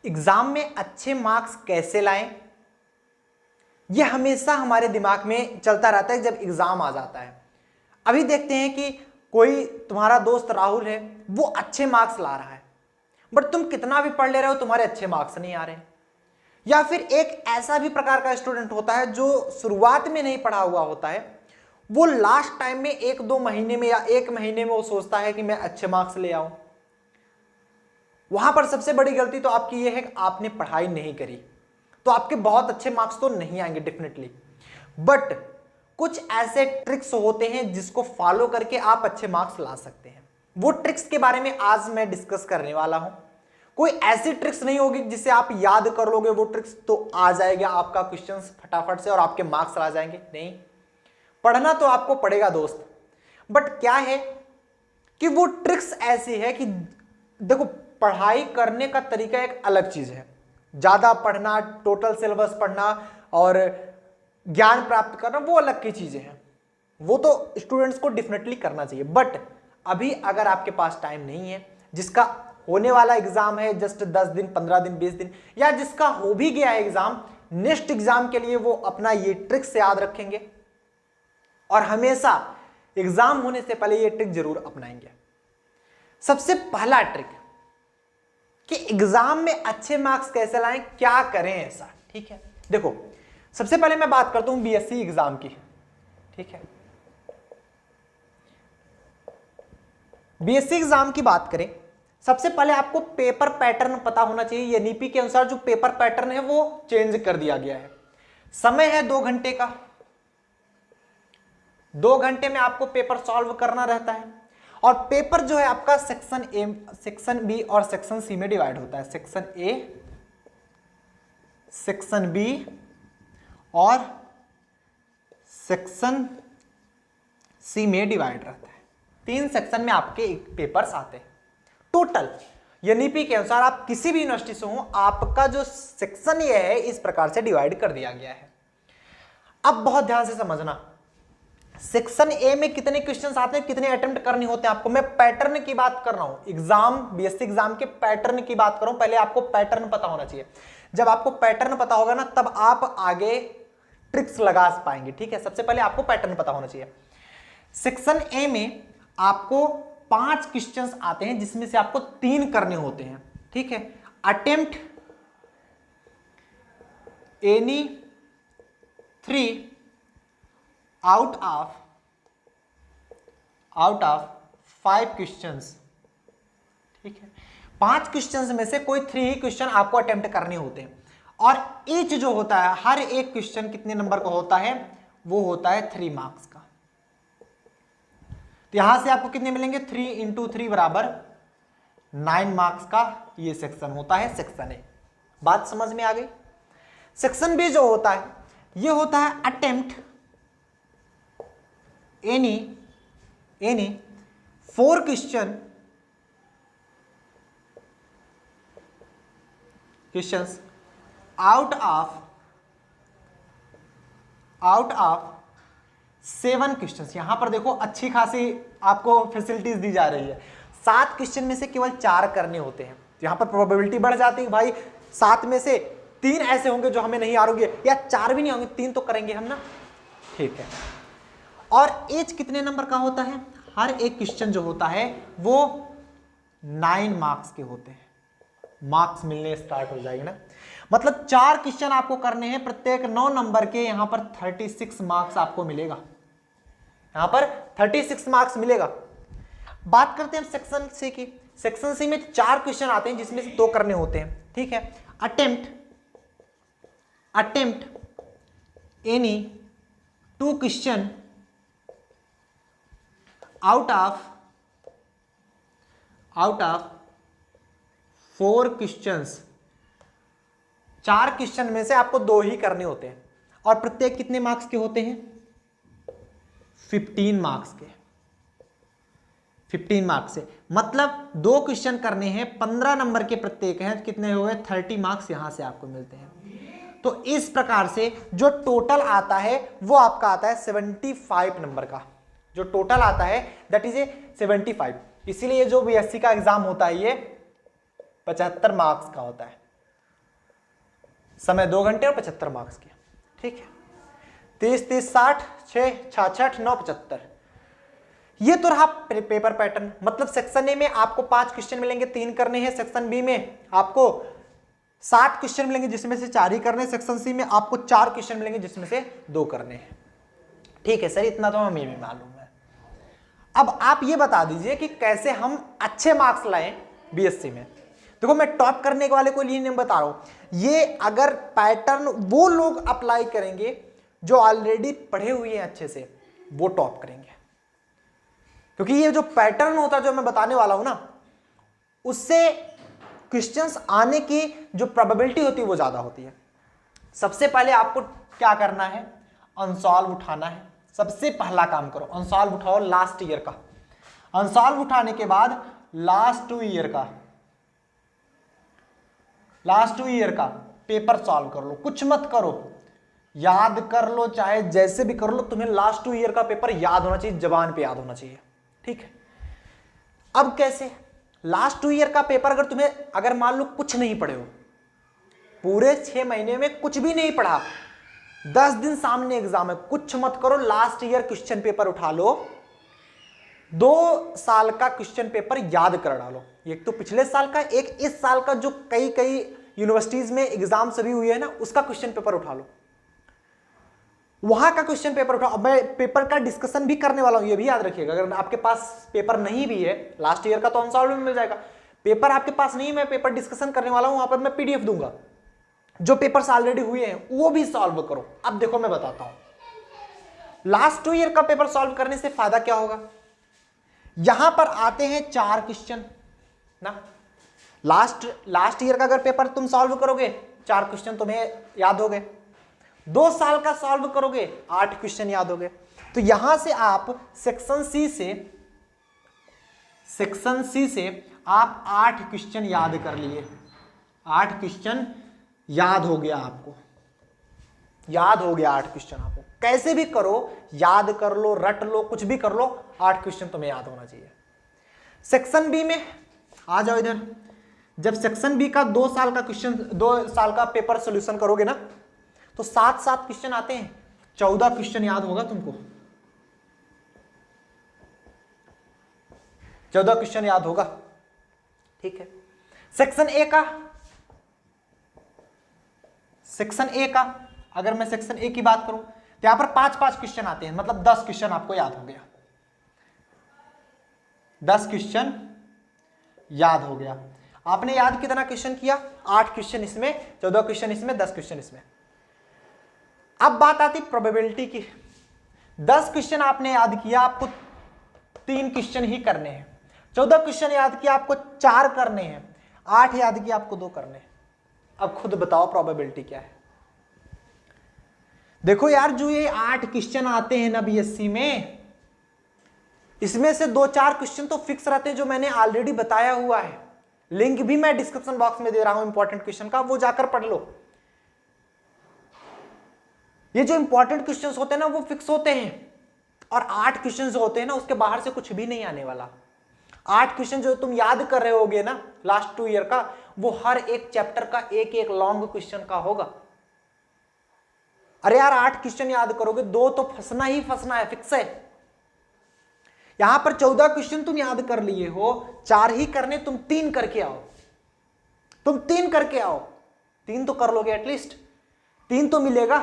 Exam में अच्छे marks कैसे लाएं, यह हमेशा हमारे दिमाग में चलता रहता है जब एग्जाम आ जाता है। अभी देखते हैं कि कोई तुम्हारा दोस्त राहुल है, वो अच्छे मार्क्स ला रहा है, बट तुम कितना भी पढ़ ले रहे हो तुम्हारे अच्छे मार्क्स नहीं आ रहे। या फिर एक ऐसा भी प्रकार का स्टूडेंट होता है जो शुरुआत में नहीं पढ़ा हुआ होता है, वो लास्ट टाइम में 1-2 महीने में या 1 महीने में वो सोचता है कि मैं अच्छे मार्क्स ले आऊं। वहां पर सबसे बड़ी गलती तो आपकी ये है कि आपने पढ़ाई नहीं करी, तो आपके बहुत अच्छे मार्क्स तो नहीं आएंगे डेफिनेटली। बट कुछ ऐसे ट्रिक्स होते हैं जिसको फॉलो करके आप अच्छे मार्क्स ला सकते हैं। वो ट्रिक्स के बारे में आज मैं डिस्कस करने वाला हूं। कोई ऐसी ट्रिक्स नहीं होगी जिसे आप याद कर लोगे वो ट्रिक्स तो आ जाएगा आपका क्वेश्चन फटाफट से और आपके मार्क्स आ जाएंगे। नहीं, पढ़ना तो आपको पड़ेगा दोस्त, बट क्या है कि वो ट्रिक्स ऐसी है कि देखो, पढ़ाई करने का तरीका एक अलग चीज है। ज्यादा पढ़ना, टोटल सिलेबस पढ़ना और ज्ञान प्राप्त करना वो अलग की चीजें हैं, वो तो स्टूडेंट्स को डेफिनेटली करना चाहिए। बट अभी अगर आपके पास टाइम नहीं है, जिसका होने वाला एग्जाम है जस्ट 10 दिन, 15 दिन, 20 दिन, या जिसका हो भी गया है एग्जाम, नेक्स्ट एग्जाम के लिए वो अपना ये ट्रिक्स याद रखेंगे और हमेशा एग्जाम होने से पहले ये ट्रिक जरूर अपनाएंगे। सबसे पहला ट्रिक कि एग्जाम में अच्छे मार्क्स कैसे लाएं, क्या करें ऐसा। ठीक है, देखो सबसे पहले मैं बात करता हूं बीएससी एग्जाम की। ठीक है, बीएससी एग्जाम की बात करें, सबसे पहले आपको पेपर पैटर्न पता होना चाहिए। एनईपी के अनुसार जो पेपर पैटर्न है वो चेंज कर दिया गया है। समय है 2 घंटे का, 2 घंटे में आपको पेपर सॉल्व करना रहता है। और पेपर जो है आपका सेक्शन ए, सेक्शन बी और सेक्शन सी में डिवाइड होता है। सेक्शन ए, सेक्शन बी और सेक्शन सी में डिवाइड रहता है। 3 सेक्शन में आपके पेपर्स आते हैं टोटल। एनईपी के अनुसार आप किसी भी यूनिवर्सिटी से हो, आपका जो सेक्शन ये है इस प्रकार से डिवाइड कर दिया गया है। अब बहुत ध्यान से समझना, सेक्शन ए में कितने क्वेश्चंस आते हैं, कितने अटेम्प्ट करने होते हैं आपको। मैं पैटर्न की बात कर रहा हूं, एग्जाम बीएससी एग्जाम के पैटर्न की बात कर रहा हूं। पहले आपको पैटर्न पता होना चाहिए। जब आपको पैटर्न पता होगा ना, तब आप आगे ट्रिक्स लगा पाएंगे। ठीक है, सबसे पहले आपको पैटर्न पता होना चाहिए। सेक्शन ए में आपको 5 क्वेश्चंस आते हैं, जिसमें से आपको 3 करने होते हैं। ठीक है, attempt any 3 out of 5 questions. ठीक है, 5 क्वेश्चंस में से कोई 3 ही क्वेश्चन आपको अटेम्प्ट करने होते हैं। और ईच जो होता है, हर एक क्वेश्चन कितने नंबर का होता है, वो होता है 3 मार्क्स का। तो यहां से आपको कितने मिलेंगे, 3 × 3 बराबर 9 मार्क्स का ये सेक्शन होता है, सेक्शन ए। बात समझ में आ गई। सेक्शन बी जो होता है, ये होता है attempt any 4 questions out of 7 questions. यहां पर देखो अच्छी खासी आपको फैसिलिटीज दी जा रही है। 7 क्वेश्चन में से केवल 4 करने होते हैं। यहां पर प्रोबेबिलिटी बढ़ जाती है, भाई 7 में से 3 ऐसे होंगे जो हमें नहीं आ रही है, या 4 भी नहीं होंगे, 3 तो करेंगे हम ना। ठीक है, और एज कितने नंबर का होता है, हर एक क्वेश्चन जो होता है वो 9 मार्क्स के होते हैं। मार्क्स मिलने स्टार्ट हो जाएंगे ना, मतलब 4 क्वेश्चन आपको करने हैं, प्रत्येक 9 नंबर के। यहां पर 36 मार्क्स आपको मिलेगा, यहां पर 36 मार्क्स मिलेगा। बात करते हैं सेक्शन सी की। सेक्शन सी में 4 क्वेश्चन आते हैं, जिसमें से 2 करने होते हैं। ठीक है, attempt any 2 question out of 4 questions. 4 question में से आपको 2 ही करने होते हैं, और प्रत्येक कितने मार्क्स के होते हैं, 15 मार्क्स के। 15 मार्क्स से मतलब 2 क्वेश्चन करने हैं, 15 नंबर के प्रत्येक हैं, कितने हो गए, 30 मार्क्स यहां से आपको मिलते हैं। तो इस प्रकार से जो टोटल आता है वो आपका आता है 75 नंबर का। जो टोटल आता है दैट इज ए 75। इसीलिए जो बीएससी का एग्जाम होता है ये 75 मार्क्स का होता है। समय 2 घंटे और 75 मार्क्स के। ठीक है, 30 30 60 6 66 9 75। ये तो रहा पेपर पैटर्न। मतलब सेक्शन ए में आपको 5 क्वेश्चन मिलेंगे, 3 करने हैं। सेक्शन बी में आपको 7 क्वेश्चन मिलेंगे जिसमें से 4 ही करने हैं। सेक्शन सी में आपको 4 क्वेश्चन मिलेंगे जिसमें से 2 करने हैं। ठीक है सर, इतना तो हमें भी मालूम है। अब आप ये बता दीजिए कि कैसे हम अच्छे मार्क्स लाएं बीएससी में। देखो मैं टॉप करने वाले को लिए नहीं बता रहा हूं, ये अगर पैटर्न वो लोग अप्लाई करेंगे जो ऑलरेडी पढ़े हुए हैं अच्छे से, वो टॉप करेंगे। क्योंकि ये जो पैटर्न होता है जो मैं बताने वाला हूं ना, उससे क्वेश्चंस आने की जो प्रोबेबिलिटी होती है वो ज्यादा होती है। सबसे पहले आपको क्या करना है, अनसॉल्व उठाना है। सबसे पहला काम करो, अनसॉल्व उठाओ लास्ट ईयर का। अनसॉल्व उठाने के बाद लास्ट 2 ईयर का पेपर सॉल्व कर लो। कुछ मत करो, याद कर लो, चाहे जैसे भी कर लो, तुम्हें लास्ट 2 ईयर का पेपर याद होना चाहिए, जबान पे याद होना चाहिए। ठीक है, अब कैसे, लास्ट 2 ईयर का पेपर अगर तुम्हें, अगर मान लो कुछ नहीं पढ़े हो, पूरे 6 महीने में कुछ भी नहीं पढ़ा, 10 दिन सामने एग्जाम है, कुछ मत करो, लास्ट ईयर क्वेश्चन पेपर उठा लो, 2 साल का क्वेश्चन पेपर याद कर डालो। एक तो पिछले साल का, एक इस साल का जो कई यूनिवर्सिटीज में एग्जाम सभी हुए हैं ना, उसका क्वेश्चन पेपर उठा लो, वहां का क्वेश्चन पेपर उठाओ। अब मैं पेपर का डिस्कशन भी करने वाला हूं, ये भी याद रखिएगा। अगर आपके पास पेपर नहीं भी है लास्ट ईयर का, तो अनसॉल्व में मिल जाएगा। पेपर आपके पास नहीं है, मैं पेपर डिस्कशन करने वाला हूं, वहां पर मैं पीडीएफ दूंगा। जो पेपर्स ऑलरेडी हुए हैं वो भी सॉल्व करो। अब देखो मैं बताता हूं लास्ट 2 ईयर का पेपर सॉल्व करने से फायदा क्या होगा। यहां पर आते हैं 4 क्वेश्चन ना, लास्ट ईयर का अगर पेपर तुम सॉल्व करोगे, 4 क्वेश्चन तुम्हें याद हो गए। 2 साल का सॉल्व करोगे, 8 क्वेश्चन याद हो गए। तो यहां से आप सेक्शन सी से आप 8 क्वेश्चन याद कर लिए। 8 क्वेश्चन याद हो गया आपको, याद हो गया 8 क्वेश्चन आपको। कैसे भी करो, याद कर लो, रट लो, कुछ भी कर लो, 8 क्वेश्चन तुम्हें याद होना चाहिए। सेक्शन बी में आ जाओ इधर। जब सेक्शन बी का 2 साल का क्वेश्चन, 2 साल का पेपर सोल्यूशन करोगे ना, तो 7 क्वेश्चन आते हैं, 14 क्वेश्चन याद होगा तुमको। 14 क्वेश्चन याद होगा। ठीक है, सेक्शन ए का अगर मैं सेक्शन ए की बात करूं, तो यहां पर 5 क्वेश्चन आते हैं, मतलब 10 क्वेश्चन आपको याद हो गया। 10 क्वेश्चन याद हो गया। आपने याद कितना क्वेश्चन किया, 8 क्वेश्चन इसमें, 14 क्वेश्चन इसमें, 10 क्वेश्चन इसमें। अब बात आती प्रोबेबिलिटी की। 10 क्वेश्चन आपने याद किया, आपको 3 क्वेश्चन ही करने हैं। 14 क्वेश्चन याद किया, आपको 4 करने हैं। 8 याद किया, आपको 2 करने हैं। अब खुद बताओ प्रोबेबिलिटी क्या है। देखो यार, जो ये 8 क्वेश्चन आते हैं ना बीएससी में, इसमें से 2-4 क्वेश्चन तो फिक्स रहते हैं, जो मैंने ऑलरेडी बताया हुआ है। लिंक भी मैं डिस्क्रिप्शन बॉक्स में दे रहा हूं इंपॉर्टेंट क्वेश्चन का, वो जाकर पढ़ लो। ये जो इंपॉर्टेंट क्वेश्चंस होते हैं ना, वो फिक्स होते हैं। और 8 क्वेश्चन जो होते हैं ना, उसके बाहर से कुछ भी नहीं आने वाला। 8 क्वेश्चन जो तुम याद कर रहे होगे ना लास्ट 2 ईयर का, वो हर एक चैप्टर का एक लॉन्ग क्वेश्चन का होगा। अरे यार, 8 क्वेश्चन याद करोगे, 2 तो फंसना ही फंसना है, फिक्स है। यहां पर 14 क्वेश्चन तुम याद कर लिए हो, 4 ही करने, तुम 3 करके आओ। 3 तो कर लोगे एटलीस्ट, 3 तो मिलेगा।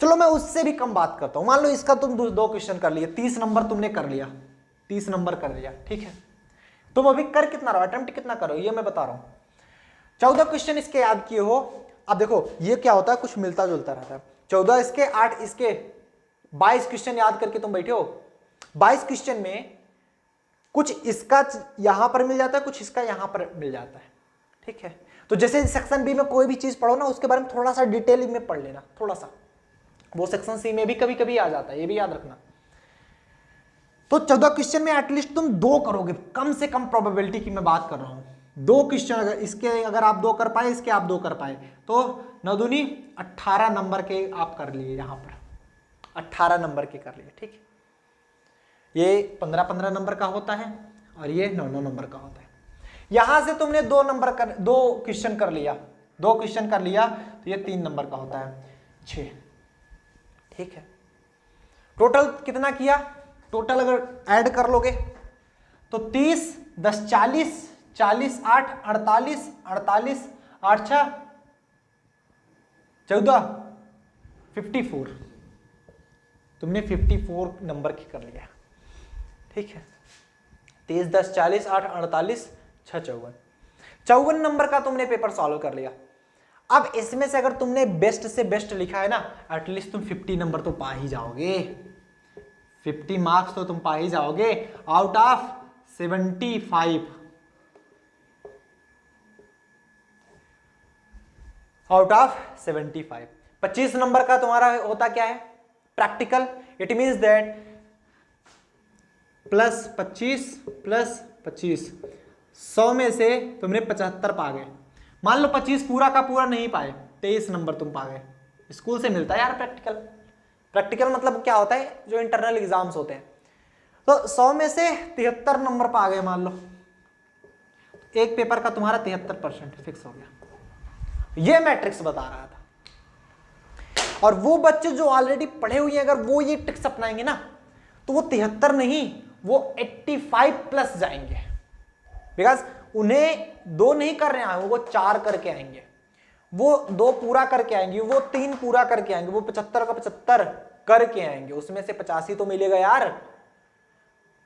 चलो मैं उससे भी कम बात करता हूं। मान लो इसका तुम 2 क्वेश्चन कर लिए, 30 नंबर तुमने कर लिया, 30 नंबर कर लिया। ठीक है, तुम अभी कर कितना रहो, अटेम्प्ट कितना करो, ये मैं बता रहा हूं। 14 क्वेश्चन इसके याद किए हो। अब देखो ये क्या होता है, कुछ मिलता जुलता रहता है। 14 इसके, 8 इसके, 22 क्वेश्चन याद करके तुम बैठे हो। 22 क्वेश्चन में कुछ इसका यहां पर मिल जाता है, कुछ इसका यहां पर मिल जाता है। ठीक है, तो जैसे सेक्शन बी में कोई भी चीज पढ़ो ना, उसके बारे में थोड़ा सा डिटेलिंग में पढ़ लेना, थोड़ा सा। वो सेक्शन सी में भी कभी कभी आ जाता है, ये भी याद रखना। तो 14 क्वेश्चन में एटलीस्ट तुम 2 करोगे, कम से कम प्रोबेबिलिटी की मैं बात कर रहा हूं। 2 क्वेश्चन अगर इसके, अगर आप 2 कर पाए, इसके आप 2 कर पाए, तो 9 दूनी 18 नंबर के आप कर लिए। यहां पर 18 नंबर के कर लिए। ठीक है, ये 15-15 नंबर का होता है और ये 9-9 नंबर का होता है। यहां से तुमने 2 क्वेश्चन कर लिया, 2 क्वेश्चन कर लिया तो ये 3 नंबर का होता है 6। ठीक है, टोटल कितना किया, टोटल अगर ऐड कर लोगे तो 30, 10 40, 40 8 48, 48 8 6 14, 54। तुमने 54 नंबर की कर लिया। ठीक है, 30 10 40 8 48 6 54, 54 नंबर का तुमने पेपर सॉल्व कर लिया। अब इसमें से अगर तुमने बेस्ट से बेस्ट लिखा है ना, एटलीस्ट तुम 50 नंबर तो पा ही जाओगे, 50 मार्क्स तो तुम पा ही जाओगे out of 75। Out of 75। 25 number का तुम्हारा होता क्या है, practical. It means that plus 25 plus 25, 100 में से तुमने 75 पा गए। मान लो 25 पूरा का पूरा नहीं पाए, 23 नंबर तुम पा गए। स्कूल से मिलता है यार प्रैक्टिकल। प्रैक्टिकल मतलब क्या होता है, जो इंटरनल एग्जाम्स होते हैं। तो 100 में से 73 नंबर पा गए मान लो, एक पेपर का तुम्हारा 73% फिक्स हो गया। ये मैट्रिक्स बता रहा था। और वो बच्चे जो ऑलरेडी पढ़े हुए हैं, अगर वो ये ट्रिक्स अपनाएंगे ना, तो वो 73 नहीं, वो 85 प्लस जाएंगे। बिकॉज उन्हें 2 नहीं कर रहे हैं, वो 4 करके आएंगे, वो 2 पूरा करके आएंगे, वो 3 पूरा करके आएंगे, वो 75 का 75 करके आएंगे। उसमें से 85 तो मिलेगा यार।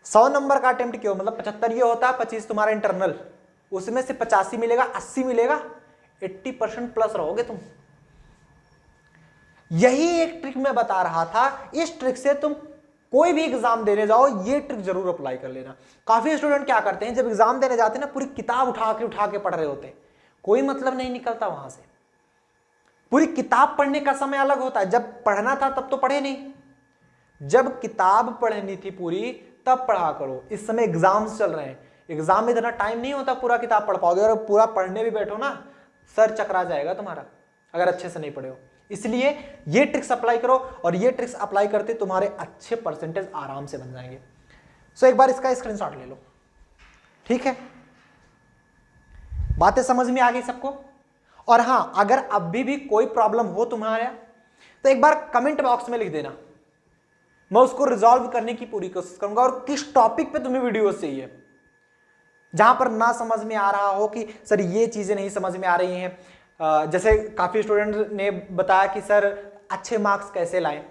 100 नंबर का अटेम्प्ट क्यों, मतलब 75 ये होता है, 25 तुम्हारा इंटरनल, उसमें से 85 मिलेगा, 80 मिलेगा, 80% प्लस रहोगे तुम। यही एक ट्रिक मैं बता रहा था। इस ट्रिक से तुम कोई भी एग्जाम देने जाओ, ये ट्रिक जरूर अप्लाई कर लेना। काफी स्टूडेंट क्या करते हैं, जब एग्जाम देने जाते हैं ना, पूरी किताब उठा के पढ़ रहे होते हैं, कोई मतलब नहीं निकलता वहां से। पूरी किताब पढ़ने का समय अलग होता है, जब पढ़ना था तब तो पढ़े नहीं, जब किताब पढ़नी थी पूरी तब पढ़ा करो। इस समय एग्जाम्स चल रहे हैं, एग्जाम में इतना टाइम नहीं होता पूरा किताब पढ़ पाओगे, और पूरा पढ़ने भी बैठो ना, सर चकरा जाएगा तुम्हारा अगर अच्छे से नहीं पढ़े हो। इसलिए ये ट्रिक्स अप्लाई करो, और ये ट्रिक्स अप्लाई करते तुम्हारे अच्छे परसेंटेज आराम से बन जाएंगे। सो एक बार इसका स्क्रीनशॉट ले लो। ठीक है, बातें समझ में आ गई सबको। और हां, अगर अभी भी कोई प्रॉब्लम हो तुम्हारा, तो एक बार कमेंट बॉक्स में लिख देना, मैं उसको रिजॉल्व करने की पूरी कोशिश करूंगा। और किस टॉपिक पे तुम्हें वीडियो चाहिए, जहां पर ना समझ में आ रहा हो कि सर ये चीजें नहीं समझ में आ रही हैं, जैसे काफी स्टूडेंट ने बताया कि सर अच्छे मार्क्स कैसे लाएं,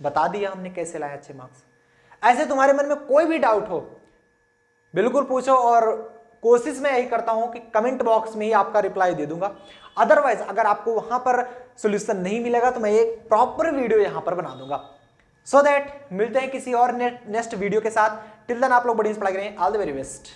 बता दिया हमने कैसे लाएं अच्छे मार्क्स। ऐसे तुम्हारे मन में कोई भी डाउट हो बिल्कुल पूछो, और कोशिश मैं यही करता हूं कि कमेंट बॉक्स में ही आपका रिप्लाई दे दूंगा। अदरवाइज अगर आपको वहां पर सॉल्यूशन नहीं मिलेगा तो मैं एक प्रॉपर वीडियो यहां पर बना दूंगा। सो दैट मिलते हैं किसी और नेक्स्ट वीडियो के साथ। टिल देन आप लोग बड़ी पढ़ाई करें। All the very best.